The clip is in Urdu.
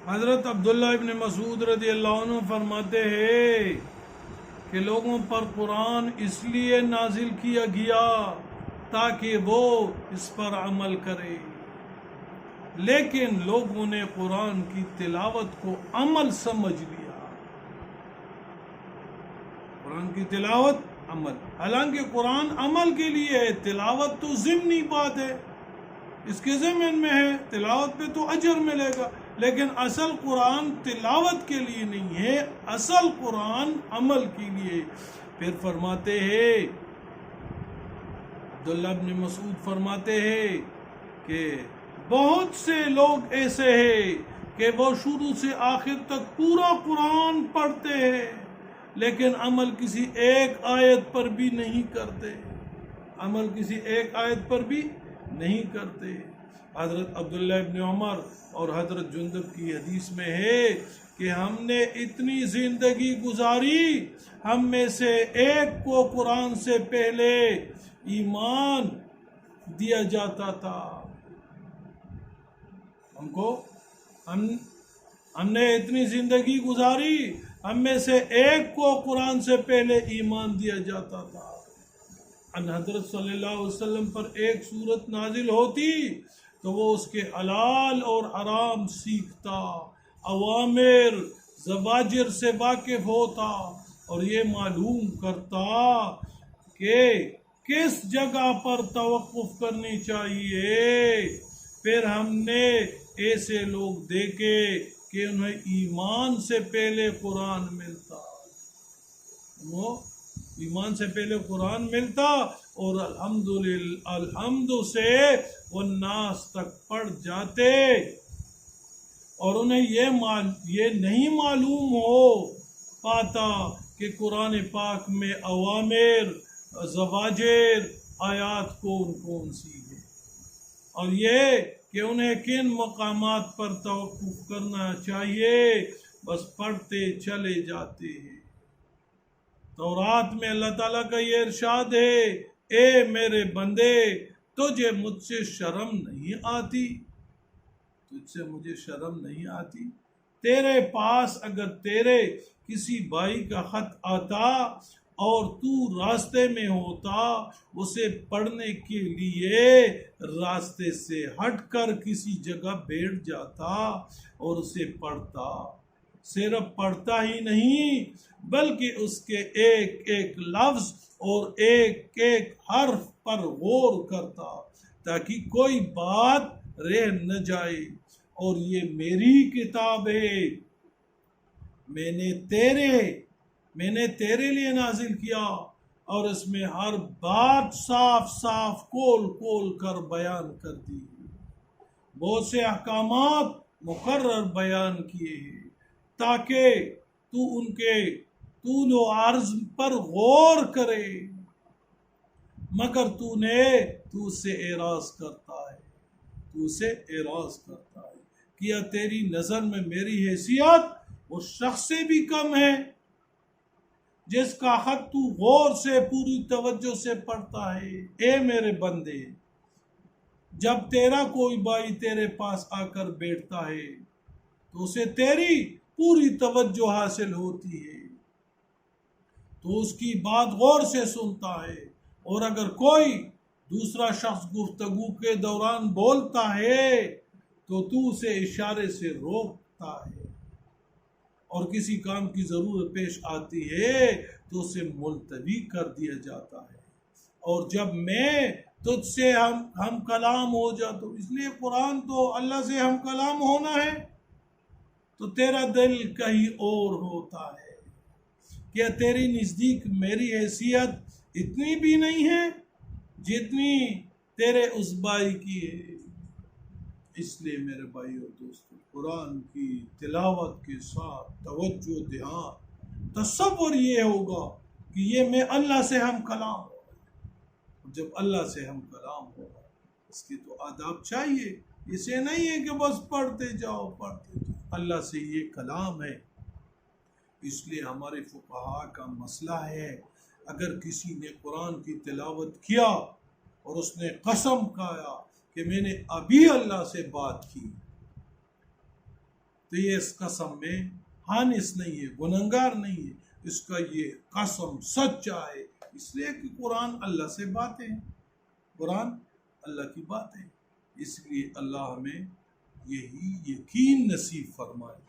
حضرت عبداللہ ابن مسعود رضی اللہ عنہ فرماتے ہیں کہ لوگوں پر قرآن اس لیے نازل کیا گیا تاکہ وہ اس پر عمل کرے، لیکن لوگوں نے قرآن کی تلاوت کو عمل سمجھ لیا۔ قرآن کی تلاوت عمل، حالانکہ قرآن عمل کے لیے ہے، تلاوت تو ضمنی بات ہے، اس کے ذمن میں ہے، تلاوت پہ تو اجر ملے گا، لیکن اصل قرآن تلاوت کے لیے نہیں ہے، اصل قرآن عمل کے لیے۔ پھر فرماتے ہیں عبداللہ ابن مسعود فرماتے ہیں کہ بہت سے لوگ ایسے ہیں کہ وہ شروع سے آخر تک پورا قرآن پڑھتے ہیں لیکن عمل کسی ایک آیت پر بھی نہیں کرتے، عمل کسی ایک آیت پر بھی نہیں کرتے۔ حضرت عبداللہ ابن عمر اور حضرت جندب کی حدیث میں ہے کہ ہم نے اتنی زندگی گزاری، ہم میں سے ایک کو قرآن سے پہلے ایمان دیا جاتا تھا، ہم نے اتنی زندگی گزاری، ہم میں سے ایک کو قرآن سے پہلے ایمان دیا جاتا تھا۔ ان حضرت صلی اللہ علیہ وسلم پر ایک سورت نازل ہوتی تو وہ اس کے حلال اور حرام سیکھتا، اوامر زواجر سے واقف ہوتا اور یہ معلوم کرتا کہ کس جگہ پر توقف کرنی چاہیے۔ پھر ہم نے ایسے لوگ دیکھے کہ انہیں ایمان سے پہلے قرآن ملتا، وہ ایمان سے پہلے قرآن ملتا اور الحمد سے وہ ناس تک پڑھ جاتے اور انہیں یہ نہیں معلوم ہو پاتا کہ قرآن پاک میں اوامر زواجر آیات کون سی ہے اور یہ کہ انہیں کن مقامات پر توقف کرنا چاہیے، بس پڑھتے چلے جاتے ہیں۔ تورات میں اللہ تعالیٰ کا یہ ارشاد ہے، اے میرے بندے تجھے مجھ سے شرم نہیں آتی، تجھ سے مجھے شرم نہیں آتی؟ تیرے پاس اگر تیرے کسی بھائی کا خط آتا اور تو راستے میں ہوتا، اسے پڑھنے کے لیے راستے سے ہٹ کر کسی جگہ بیٹھ جاتا اور اسے پڑھتا، صرف پڑھتا ہی نہیں بلکہ اس کے ایک ایک لفظ اور ایک ایک حرف پر غور کرتا تاکہ کوئی بات رہ نہ جائے، اور یہ میری کتاب ہے، میں نے تیرے لیے نازل کیا، اور اس میں ہر بات صاف صاف کھول کر بیان کر دی، بہت سے احکامات مقرر بیان کیے ہیں تاکہ تو ان کے طول و عرض پر غور کرے، مگر تو اس سے اعراض کرتا ہے، کیا تیری نظر میں میری حیثیت اس شخص سے بھی کم ہے جس کا خط تو غور سے پوری توجہ سے پڑھتا ہے؟ اے میرے بندے، جب تیرا کوئی بھائی تیرے پاس آ کر بیٹھتا ہے تو اسے تیری پوری توجہ حاصل ہوتی ہے، تو اس کی بات غور سے سنتا ہے، اور اگر کوئی دوسرا شخص گفتگو کے دوران بولتا ہے تو اسے اشارے سے روکتا ہے، اور کسی کام کی ضرورت پیش آتی ہے تو اسے ملتوی کر دیا جاتا ہے، اور جب میں تجھ سے ہم کلام ہو جاتا ہوں، اس لیے قرآن تو اللہ سے ہم کلام ہونا ہے، تو تیرا دل کہیں اور ہوتا ہے، کیا تیری نزدیک میری حیثیت اتنی بھی نہیں ہے جتنی تیرے اس بھائی کی ہے؟ اس لیے میرے بھائی اور دوستو، قرآن کی تلاوت کے ساتھ توجہ دھیان تصور یہ ہوگا کہ یہ میں اللہ سے ہم کلام ہوگا، جب اللہ سے ہم کلام ہوگا اس کی تو آداب چاہیے، اسے نہیں ہے کہ بس پڑھتے جاؤ، اللہ سے یہ کلام ہے۔ اس لیے ہمارے فقہاء کا مسئلہ ہے، اگر کسی نے قرآن کی تلاوت کیا اور اس نے قسم کھایا کہ میں نے ابھی اللہ سے بات کی، تو یہ اس قسم میں حانث نہیں ہے، گنہگار نہیں ہے، اس کا یہ قسم سچا ہے، اس لیے کہ قرآن اللہ سے باتیں ہیں، قرآن اللہ کی بات ہے، اس لیے اللہ ہمیں یہی یقین نصیب فرمائے